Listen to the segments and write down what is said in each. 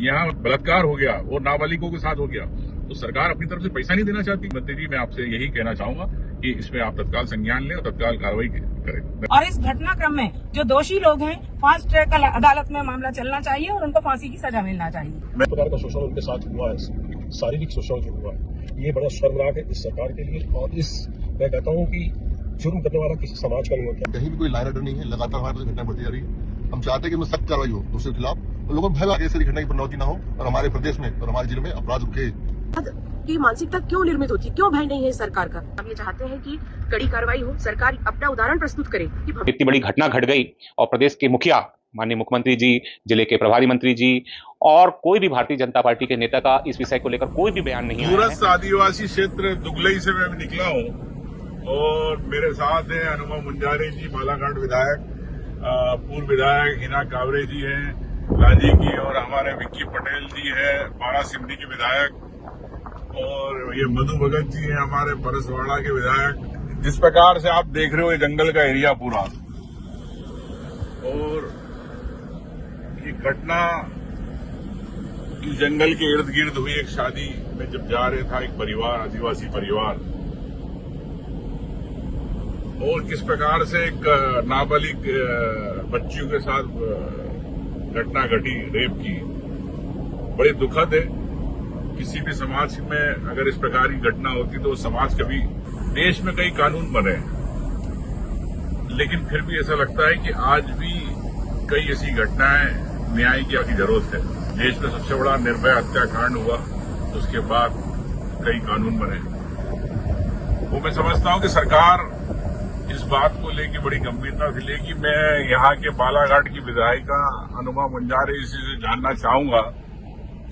यहाँ बलात्कार हो गया और नाबालिगों के साथ हो गया, तो सरकार अपनी तरफ से पैसा नहीं देना चाहती। मंत्री जी, मैं आपसे यही कहना चाहूंगा कि इसमें आप तत्काल संज्ञान लें और तत्काल कार्रवाई करें। और इस घटनाक्रम में जो दोषी लोग हैं, फास्ट ट्रैक अदालत में मामला चलना चाहिए और उनको फांसी की सजा मिलना चाहिए। इस प्रकार का शोषण उनके साथ हुआ है, शारीरिक शोषण जो हुआ है, ये बड़ा शर्मनाक है इस सरकार के लिए। और मैं कहता हूँ कि जुर्म करने वाला किसी समाज का नहीं होता। कहीं भी कोई लाइन ऑर्डर नहीं है, लगातार हमारे घटना बढ़ती जा रही है। हम चाहते हैं कि इसमें सख्त कार्रवाई हो दोषियों के खिलाफ, और लोगों को भय आगे से घटना की पुनरावृत्ति न हो और हमारे प्रदेश में और हमारे जिले में अपराध रुके। की मानसिकता क्यों निर्मित होती है, क्यों भय नहीं है सरकार का। हम ये चाहते हैं कि कड़ी कार्रवाई हो, सरकार अपना उदाहरण प्रस्तुत करे कि इतनी बड़ी घटना घट गई और प्रदेश के मुखिया माननीय मुख्यमंत्री जी, जिले के प्रभारी मंत्री जी और कोई भी भारतीय जनता पार्टी के नेता का इस विषय को लेकर कोई भी बयान नहीं आया है। दूरस्थ आदिवासी क्षेत्र दुगलई से मैं निकला हूँ और मेरे साथ हैं अनुमा मुंजारे जी, बालाघाट विधायक, पूर्व विधायक हिना कावरे जी हैं लांजी की, और हमारे विक्की पटेल जी हैं बारा सिमरी के विधायक, और ये मधु भगत जी हैं हमारे परसवाड़ा के विधायक। जिस प्रकार से आप देख रहे हो ये जंगल का एरिया पूरा, और ये घटना इस जंगल के इर्द गिर्द हुई। एक शादी में जब जा रहे था एक परिवार, आदिवासी परिवार, और किस प्रकार से एक नाबालिग बच्चियों के साथ घटना घटी, रेप की, बड़ी दुखद है। किसी भी समाज में अगर इस प्रकार की घटना होती तो समाज कभी, देश में कई कानून बने, लेकिन फिर भी ऐसा लगता है कि आज भी कई ऐसी घटनाएं न्याय की जरूरत है। देश में सबसे बड़ा निर्भया हत्याकांड हुआ, उसके बाद कई कानून बने। वो मैं समझता हूं कि सरकार इस बात को लेकर बड़ी गंभीरता से लेगी। मैं यहाँ के बालाघाट की विधायिका अनुमा मुंजारे जी से जानना चाहूंगा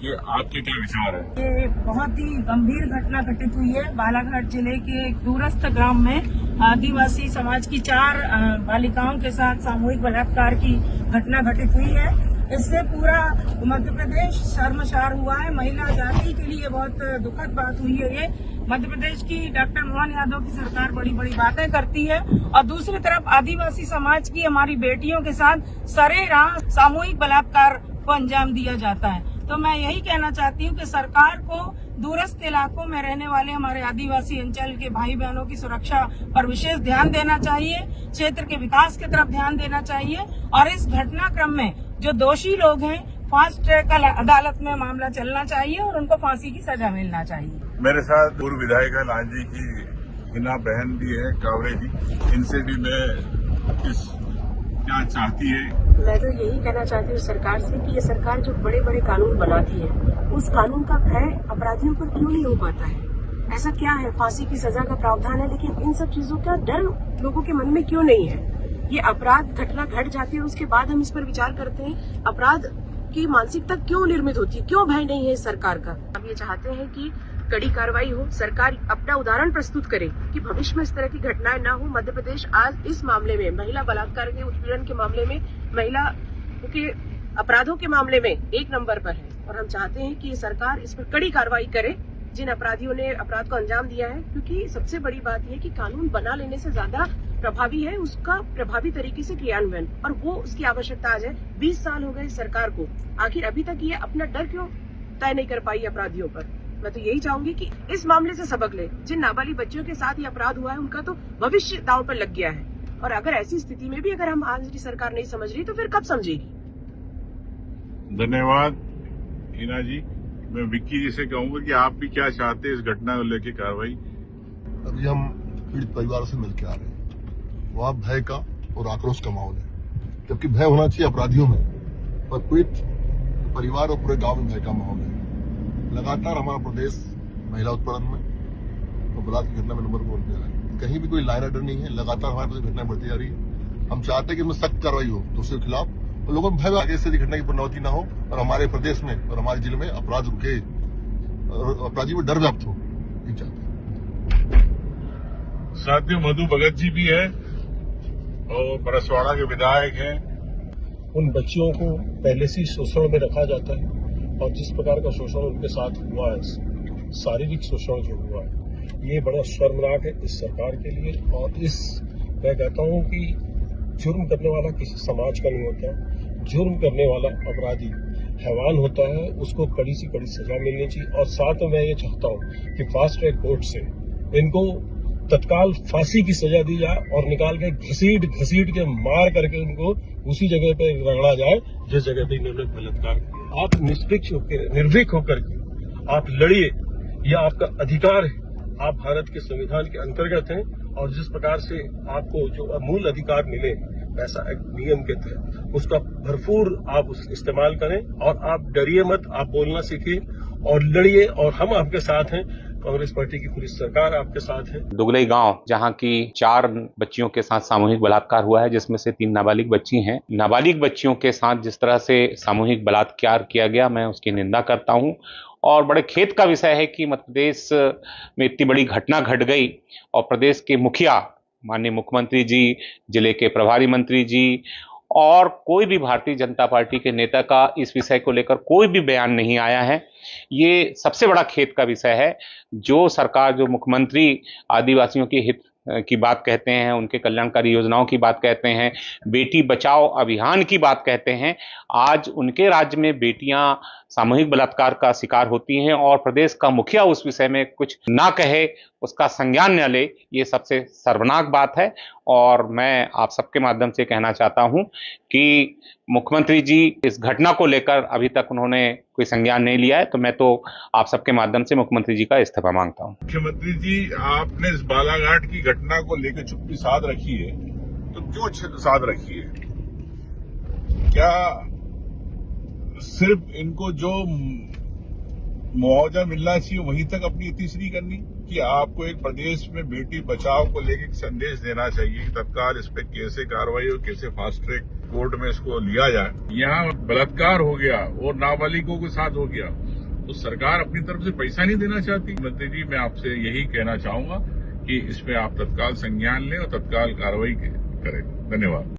कि आपके क्या विचार है। ये बहुत ही गंभीर घटना घटित हुई है बालाघाट जिले के एक दूरस्थ ग्राम में। आदिवासी समाज की 4 बालिकाओं के साथ सामूहिक बलात्कार की घटना घटित हुई है। इससे पूरा मध्य प्रदेश शर्मसार हुआ है। महिला जाति के लिए बहुत दुखद बात हुई है। ये मध्य प्रदेश की डॉक्टर मोहन यादव की सरकार बड़ी बड़ी बातें करती है और दूसरी तरफ आदिवासी समाज की हमारी बेटियों के साथ सरेराह सामूहिक बलात्कार को अंजाम दिया जाता है। तो मैं यही कहना चाहती हूँ कि सरकार को दूरस्थ इलाकों में रहने वाले हमारे आदिवासी अंचल के भाई बहनों की सुरक्षा पर विशेष ध्यान देना चाहिए, क्षेत्र के विकास की तरफ ध्यान देना चाहिए, और इस घटनाक्रम में जो दोषी लोग हैं, फास्ट ट्रैक अदालत में मामला चलना चाहिए और उनको फांसी की सजा मिलना चाहिए। मेरे साथ पूर्व विधायिका लांजी की हिना बहन भी है, कावरे जी, इनसे भी मैं क्या चाहती है। मैं तो यही कहना चाहती हूँ सरकार से कि ये सरकार जो बड़े बड़े कानून बनाती है, उस कानून का भय अपराधियों पर क्यों नहीं हो पाता है। ऐसा क्या है, फांसी की सजा का प्रावधान है, लेकिन इन सब चीजों का डर लोगों के मन में क्यों नहीं है। ये अपराध घटना घट जाती है, उसके बाद हम इस पर विचार करते हैं। अपराध की मानसिकता क्यों निर्मित होती है, क्यों भय नहीं है इस सरकार का। हम ये चाहते हैं कि कड़ी कार्रवाई हो, सरकार अपना उदाहरण प्रस्तुत करे कि भविष्य में इस तरह की घटनाएं ना हो। मध्य प्रदेश आज इस मामले में, महिला बलात्कार के उत्पीड़न के मामले में, महिला के अपराधों के मामले में 1 नंबर पर है, और हम चाहते हैं कि सरकार इस पर कड़ी कार्रवाई करे जिन अपराधियों ने अपराध को अंजाम दिया है। क्योंकि सबसे बड़ी बात यह कि कानून बना लेने से ज्यादा प्रभावी है उसका प्रभावी तरीके से क्रियान्वयन, और वो उसकी आवश्यकता आज है। 20 साल हो गए सरकार को, आखिर अभी तक ये अपना डर क्यों तय नहीं कर पाई अपराधियों पर। मैं तो यही चाहूंगी कि इस मामले से सबक ले। जिन नाबालिग बच्चियों के साथ ये अपराध हुआ है उनका तो भविष्य दांव पर लग गया है, और अगर ऐसी स्थिति में भी अगर हम आज की सरकार नहीं समझ रही तो फिर कब समझेगी। धन्यवाद हिना जी। मैं विक्की जी से कहूंगा कि आप भी क्या चाहते हैं इस घटना को लेकर कार्रवाई। अभी हम पीड़ित परिवार से मिलकर आ रहे हैं, वहाँ भय का और आक्रोश का माहौल है, जबकि भय होना चाहिए अपराधियों में, पर पीड़ित परिवार और पूरे गांव में भय का माहौल है। लगातार हमारा प्रदेश महिला उत्पीड़न में और बलात्कार की घटना में नंबर 1 पे है। कहीं भी कोई लाइन ऑर्डर नहीं है, लगातार हमारे प्रदेश घटनाएं बढ़ती जा रही है। हम चाहते हैं कि इसमें सख्त कार्रवाई हो दोषियों के खिलाफ, और लोगों में भय आगे से घटना की पुनरावृत्ति न हो और हमारे प्रदेश में और हमारे जिले में अपराध रुके और अपराधियों में डर व्याप्त हो। ये चाहते हैं। साथियों, मधु भगत जी भी है और परसवाड़ा के विधायक हैं। उन बच्चियों को पहले से शोषण में रखा जाता है, और जिस प्रकार का शोषण उनके साथ हुआ है, शारीरिक शोषण जो हुआ है, ये बड़ा शर्मनाक है इस सरकार के लिए। और मैं कहता हूँ कि जुर्म करने वाला किसी समाज का नहीं होता। जुर्म करने वाला अपराधी हैवान होता है उसको कड़ी से कड़ी सजा मिलनी चाहिए। और साथ में मैं ये चाहता हूँ कि फास्ट ट्रैक कोर्ट से इनको तत्काल फांसी की सजा दी जाए और निकाल के घसीट के मार करके उनको उसी जगह पे रगड़ा जाए जिस जगह पे इन्होंने बलात्कार किया। आप निष्पक्ष होकर निर्भीक होकर के आप लड़िए, यह आपका अधिकार है। आप भारत के संविधान के अंतर्गत हैं और जिस प्रकार से आपको जो अमूल अधिकार मिले ऐसा एक नियम के तहत उसका भरपूर आप इस्तेमाल करें और आप डरिए मत, आप बोलना सीखिए और लड़िए। और हम आपके साथ हैं, कांग्रेस पार्टी की पूरी सरकार आपके साथ है। दुगलई गांव जहां की 4 बच्चियों के साथ सामूहिक बलात्कार हुआ है, जिसमें से 3 नाबालिग बच्ची हैं। नाबालिग बच्चियों के साथ जिस तरह से सामूहिक बलात्कार किया गया, मैं उसकी निंदा करता हूं और बड़े खेद का विषय है कि मध्य प्रदेश में इतनी बड़ी घटना घट गई और प्रदेश के मुखिया माननीय मुख्यमंत्री जी, जिले के प्रभारी मंत्री जी और कोई भी भारतीय जनता पार्टी के नेता का इस विषय को लेकर कोई भी बयान नहीं आया है। ये सबसे बड़ा खेद का विषय है। जो सरकार, जो मुख्यमंत्री आदिवासियों के हित की बात कहते हैं, उनके कल्याणकारी योजनाओं की बात कहते हैं, बेटी बचाओ अभियान की बात कहते हैं, आज उनके राज्य में बेटियां सामूहिक बलात्कार का शिकार होती हैं और प्रदेश का मुखिया उस विषय में कुछ ना कहे, उसका संज्ञान न ले, ये सबसे शर्मनाक बात है। और मैं आप सबके माध्यम से कहना चाहता हूं कि मुख्यमंत्री जी इस घटना को लेकर अभी तक उन्होंने कोई संज्ञान नहीं लिया है, तो मैं तो आप सबके माध्यम से मुख्यमंत्री जी का इस्तीफा मांगता हूं। मुख्यमंत्री जी, आपने इस बालाघाट की घटना को लेकर चुप्पी साध रखी है, तो क्यों साध रखी है? क्या सिर्फ इनको जो मुआवजा मिलना चाहिए वहीं तक अपनी तीसरी करनी, कि आपको एक प्रदेश में बेटी बचाओ को लेकर एक संदेश देना चाहिए कि तत्काल इस पे कैसे कार्रवाई और कैसे फास्ट ट्रैक कोर्ट में इसको लिया जाए? यहाँ बलात्कार हो गया और नाबालिगों के साथ हो गया, तो सरकार अपनी तरफ से पैसा नहीं देना चाहती। मंत्री जी, मैं आपसे यही कहना चाहूंगा कि इसमें आप तत्काल संज्ञान लें और तत्काल कार्रवाई करें। धन्यवाद।